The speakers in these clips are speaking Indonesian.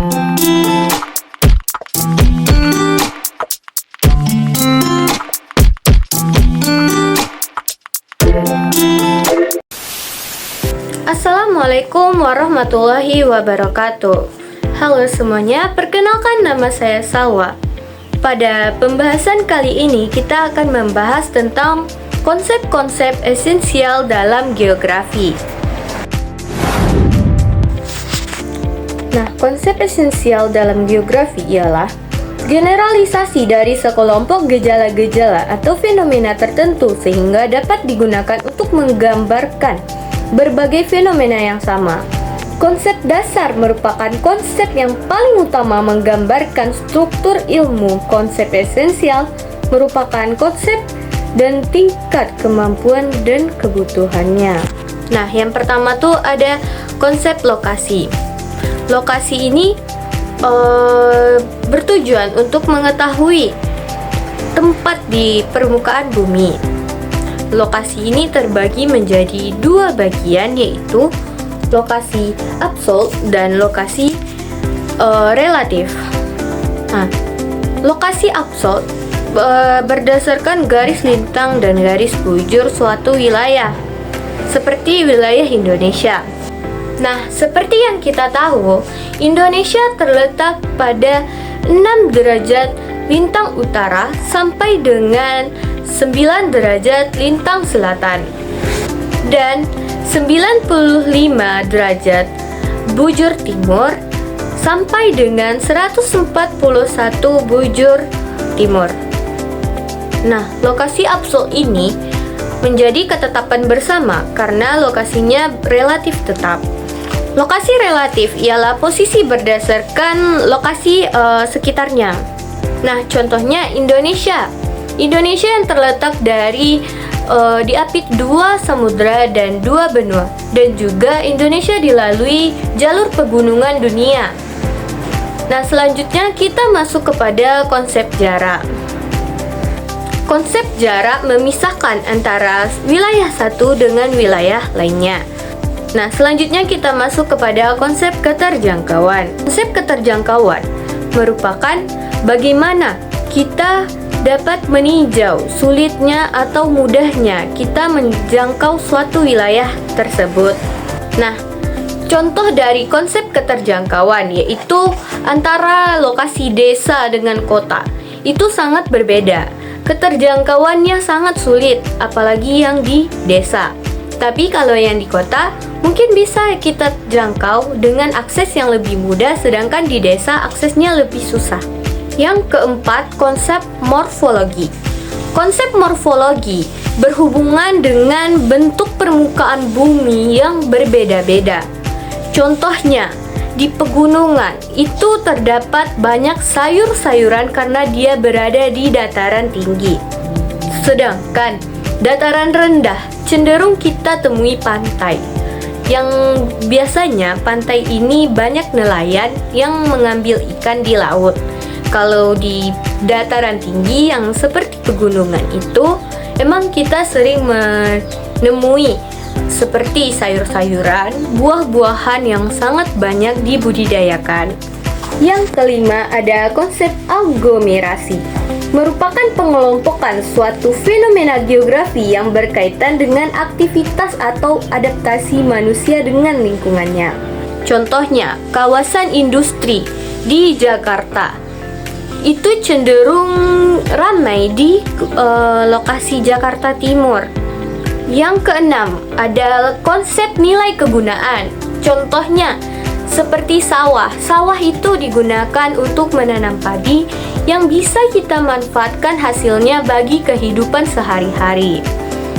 Assalamualaikum warahmatullahi wabarakatuh. Halo semuanya, perkenalkan nama saya Salwa. Pada pembahasan kali ini kita akan membahas tentang konsep-konsep esensial dalam geografi. Nah, konsep esensial dalam geografi ialah generalisasi dari sekelompok gejala-gejala atau fenomena tertentu sehingga dapat digunakan untuk menggambarkan berbagai fenomena yang sama. Konsep dasar merupakan konsep yang paling utama menggambarkan struktur ilmu. Konsep esensial merupakan konsep dan tingkat kemampuan dan kebutuhannya. Nah, yang pertama tuh ada konsep lokasi. Lokasi ini bertujuan untuk mengetahui tempat di permukaan bumi. Lokasi ini terbagi menjadi dua bagian, yaitu lokasi absolut dan lokasi relatif. Nah, lokasi absolut berdasarkan garis lintang dan garis bujur suatu wilayah, seperti wilayah Indonesia. Nah, seperti yang kita tahu, Indonesia terletak pada 6 derajat lintang utara sampai dengan 9 derajat lintang selatan dan 95 derajat bujur timur sampai dengan 141 bujur timur. Nah, lokasi absolut ini menjadi ketetapan bersama karena lokasinya relatif tetap. Lokasi relatif ialah posisi berdasarkan lokasi sekitarnya. Nah, contohnya Indonesia yang terletak diapit 2 samudra dan 2 benua, dan juga Indonesia dilalui jalur pegunungan dunia. Nah, selanjutnya kita masuk kepada konsep jarak. Konsep jarak memisahkan antara wilayah satu dengan wilayah lainnya. Nah, selanjutnya kita masuk kepada konsep keterjangkauan. Konsep keterjangkauan merupakan bagaimana kita dapat meninjau sulitnya atau mudahnya kita menjangkau suatu wilayah tersebut. Nah, contoh dari konsep keterjangkauan yaitu antara lokasi desa dengan kota. Itu sangat berbeda. Keterjangkauannya sangat sulit, apalagi yang di desa. Tapi kalau yang di kota, mungkin bisa kita jangkau dengan akses yang lebih mudah, sedangkan di desa aksesnya lebih susah. Yang keempat, konsep morfologi. Konsep morfologi berhubungan dengan bentuk permukaan bumi yang berbeda-beda. Contohnya, di pegunungan itu terdapat banyak sayur-sayuran karena dia berada di dataran tinggi. Sedangkan dataran rendah cenderung kita temui pantai. Yang biasanya pantai ini banyak nelayan yang mengambil ikan di laut. Kalau di dataran tinggi yang seperti pegunungan itu, emang kita sering menemui seperti sayur-sayuran, buah-buahan yang sangat banyak dibudidayakan. Yang kelima ada konsep aglomerasi. Merupakan pengelompokan suatu fenomena geografi yang berkaitan dengan aktivitas atau adaptasi manusia dengan lingkungannya. Contohnya, kawasan industri di Jakarta itu cenderung ramai di lokasi Jakarta Timur. Yang keenam, ada konsep nilai kegunaan. Contohnya, seperti sawah. Sawah itu digunakan untuk menanam padi yang bisa kita manfaatkan hasilnya bagi kehidupan sehari-hari.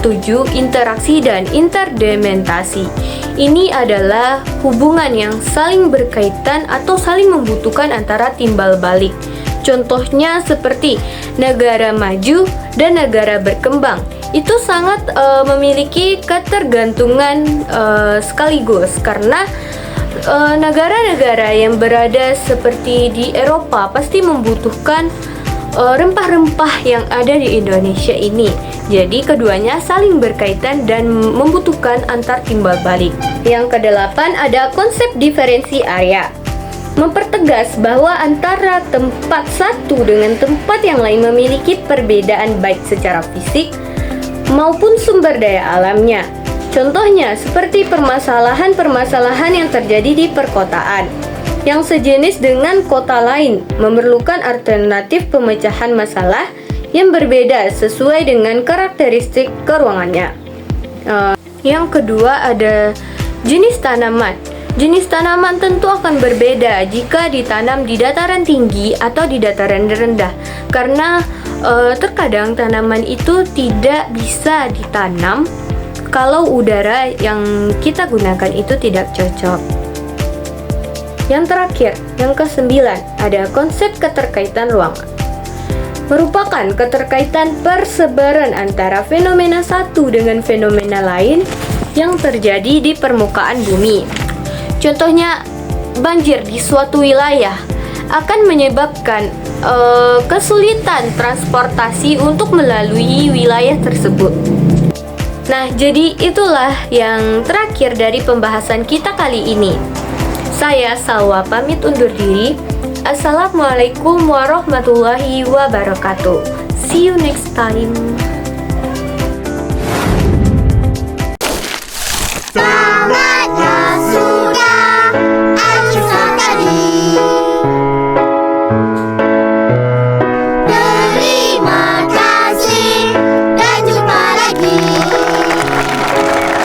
7. Interaksi dan interdependensi. Ini adalah hubungan yang saling berkaitan atau saling membutuhkan antara timbal balik. Contohnya seperti negara maju dan negara berkembang. Itu sangat memiliki ketergantungan sekaligus karena negara-negara yang berada seperti di Eropa pasti membutuhkan rempah-rempah yang ada di Indonesia ini. Jadi keduanya saling berkaitan dan membutuhkan antar timbal balik. Yang kedelapan ada konsep diferensi area. mempertegas bahwa antara tempat satu dengan tempat yang lain memiliki perbedaan baik secara fisik maupun sumber daya alamnya. Contohnya seperti permasalahan-permasalahan yang terjadi di perkotaan yang sejenis dengan kota lain memerlukan alternatif pemecahan masalah yang berbeda sesuai dengan karakteristik keruangannya. Yang kedua ada jenis tanaman. Jenis tanaman tentu akan berbeda jika ditanam di dataran tinggi atau di dataran rendah, karena terkadang tanaman itu tidak bisa ditanam kalau udara yang kita gunakan itu tidak cocok. Yang terakhir, yang kesembilan, ada konsep keterkaitan ruangan. Merupakan keterkaitan persebaran antara fenomena satu dengan fenomena lain yang terjadi di permukaan bumi. Contohnya, banjir di suatu wilayah akan menyebabkan kesulitan transportasi untuk melalui wilayah tersebut. Nah, jadi itulah yang terakhir dari pembahasan kita kali ini. Saya Salwa pamit undur diri. Assalamualaikum warahmatullahi wabarakatuh. See you next time.